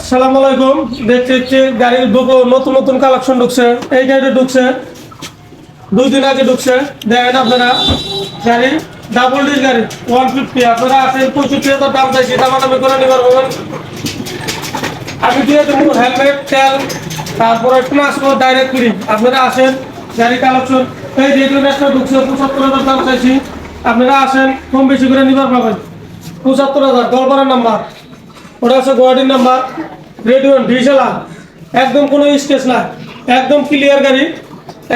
আসসালামু আলাইকুম। দেখতে গাড়ির নতুন নতুন কালেকশন ঢুকছে। এই গাড়িটা ঢুকছে 2 দিন আগে ঢুকছে। দেখেন আপনারা গাড়ি ডাবল ডিস গাড়ি 150। আপনারা আসেন 65,000 দাম চাইছি, দামাদামি করে নিবার পাবেন। আমি দিয়ে দেবো হেলমেট, তেল, তারপরে ট্রান্সপোর্ট ডাইরেক্ট ফ্রি। আপনারা আসেন গাড়ি কালেকশন। এই যেগুলো একটা ঢুকছে 75,000 দাম চাইছি, আপনারা আসেন কম বেশি করে নিবার পাবেন। 75,000 গোলপাড়ার নাম্বার, ওটা হচ্ছে গুয়াহাটির নাম্বার। রেডিওন ডিজেলা, একদম কোনো স্টেজ না, একদম ক্লিয়ার গাড়ি,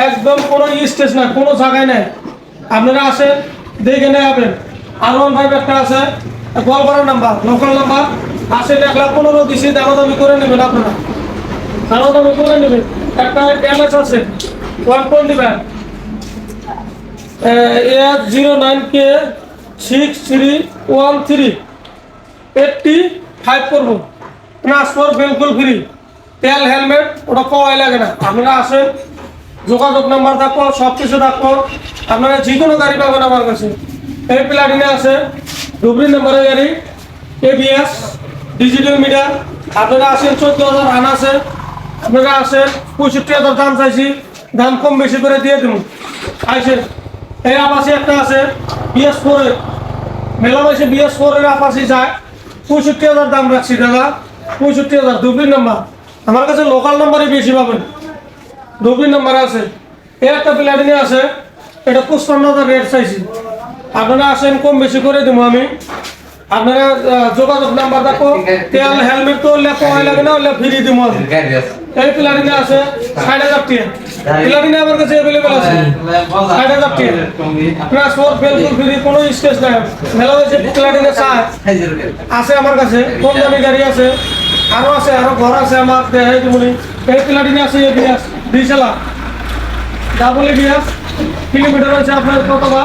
একদম কোনো স্টেজ না, কোনো জায়গায় নাই। আপনারা আসেন দেখে নিয়ে যাবেন। R15 একটা আছে গোয়ালপাড়ার নাম্বার, লোকাল নাম্বার। আসেন 1,15,000 দিচ্ছি, দামাদামি করে নেবেন। আপনারা দামাদামি করে নেবেন। একটা এলএস আছে 120 09K 6313 85 করবো। ট্রান্সপোর্ট বিলকুল ফ্রি, তেল হেলমেট ওটা পাওয়াই লাগে না। আপনারা আসেন, যোগাযোগ নাম্বার থাকো, সব কিছু থাকো। আপনারা যে কোনো গাড়ি পাবেন আমার কাছে। এই প্লাটিনা আছে ডুবরি নাম্বারের গাড়ি, ABS ডিজিটাল মিটার। আপনারা আসেন 14,000 রান আছে। আপনারা আসেন 65,000 দাম চাইছি, দাম কম বেশি করে দিয়ে দেবো। আসেন। এই আপাসি একটা আছে BS4 এর, মেলা বয়সে BS4 এর আপাসি যায় 65,000 দাম রাখছি দাদা। 65,000 ডুবলি নাম্বার। আমার কাছে লোকাল নাম্বারই বেশি পাবেন, ডুবলি নাম্বার আছে। এই একটা প্লাটিনা আছে, এটা 55,000 রেট চাইছি। আপনারা আসেন কম বেশি করে দেবো আমি। আপনারা যোগাযোগ নাম্বার দেখো, তেল হেলমেট তো পাওয়াই লাগে না, ফ্রি দেবো আমি। এই প্লাটিনা আছে 60,000 টাকা। প্লাটিনা আমার কাছে অ্যাভেলেবেল আছে 60,000 টাকা। ট্রান্সপোর্ট বিলকুল ফ্রি, কোনো স্টেজ নাই। মেলা হয়েছে প্লাটিনা চায় আছে আমার কাছে, কম দামি গাড়ি আছে, আরো আছে, আরো ঘর আছে আমার। দেখাই দেবো। এই প্লাটিনা আছে ABS ডিজেলা, ডাবল ABS। কিলোমিটার হচ্ছে আপনার কতবা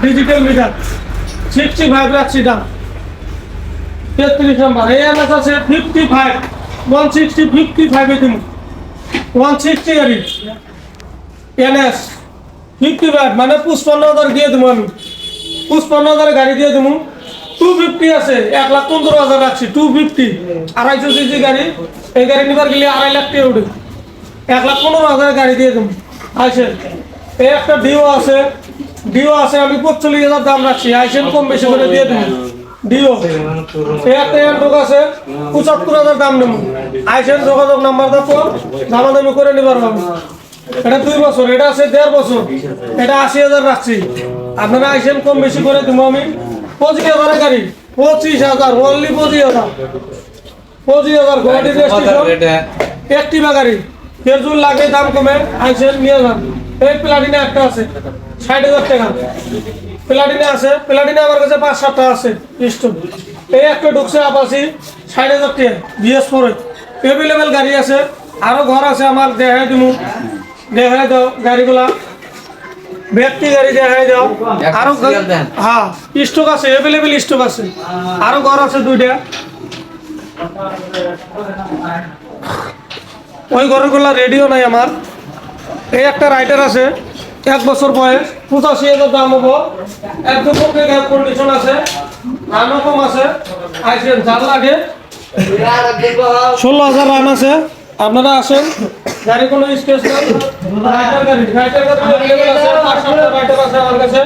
ডিজিটাল মিটার। 65 রাখছি দাম। 33 নাম্বার। এই এনএস আছে 55 160 55 এ দিমু 160 গাড়ি এনএস 55 মানে 55,000 দিয়ে দেবো আমি। 55,000 গাড়ি দিয়ে দেবো। 250 আছে 1,15,000 রাখছি। 250 250 সিসি গাড়ি। এই গাড়ি নিবার গেলে 2.5 লাখ টাকা উঠে, 1,15,000 গাড়ি দিয়ে দেবো। আইসেন। এই একটা ডিও আছে, আমি 45,000 দাম রাখছি। আইসেন কম বেশি করে দিয়ে দেবো। ডিও এই একটা এন্ডোক আছে 75,000 দাম নেব। আইসেন, যোগাযোগ নাম্বার দেখো, দামাদামি করে নিবার পাবো। এটা 2 বছর, এটা আছে 1.5 বছর, এটা 80,000 রাখছি। আপনারা আইসেন কম বেশি করে দেবো আমি। 25,000 গাড়ি, 25,000 অনলি 25,000 গুয়াহাটি রেজিস্ট্রেশন একটিভা গাড়ি। কেজুল লাগে দাম কমে, আইসেন নিয়ে যান। এই প্লাটিনা একটা আছে 60,000 টাকা। প্লাটিনা আছে, প্লাটিনা আমার কাছে 5-7টা আছে স্টক। এই একটা ঢুকছে আপাসি 60,000 টাকা BS4 অ্যাভেলেবেল গাড়ি আছে, আরো ঘর আছে আমার। দেখাই দিব, দেখাই দাও গাড়িগুলা, ব্যক্তি গাড়ি দেখাই দাও। আরো হ্যাঁ স্টক আছে, অ্যাভেলেবেল স্টক আছে, আরো ঘর আছে 2টা। ওই ঘরগুলা রেডিও নাই আমার। এই একটা রাইডার আছে 1 বছর বয়স, 85,000 দাম হবো। একদম কন্ডিশন আছে, রানও কম আছে। আইসেন, যার লাগে 16,000 রান আছে। আপনারা আসেন, গাড়ি কোনো স্টেজ নাই। রাইডার গাড়ি আছে 5-7টা রাইডার আছে আমার কাছে।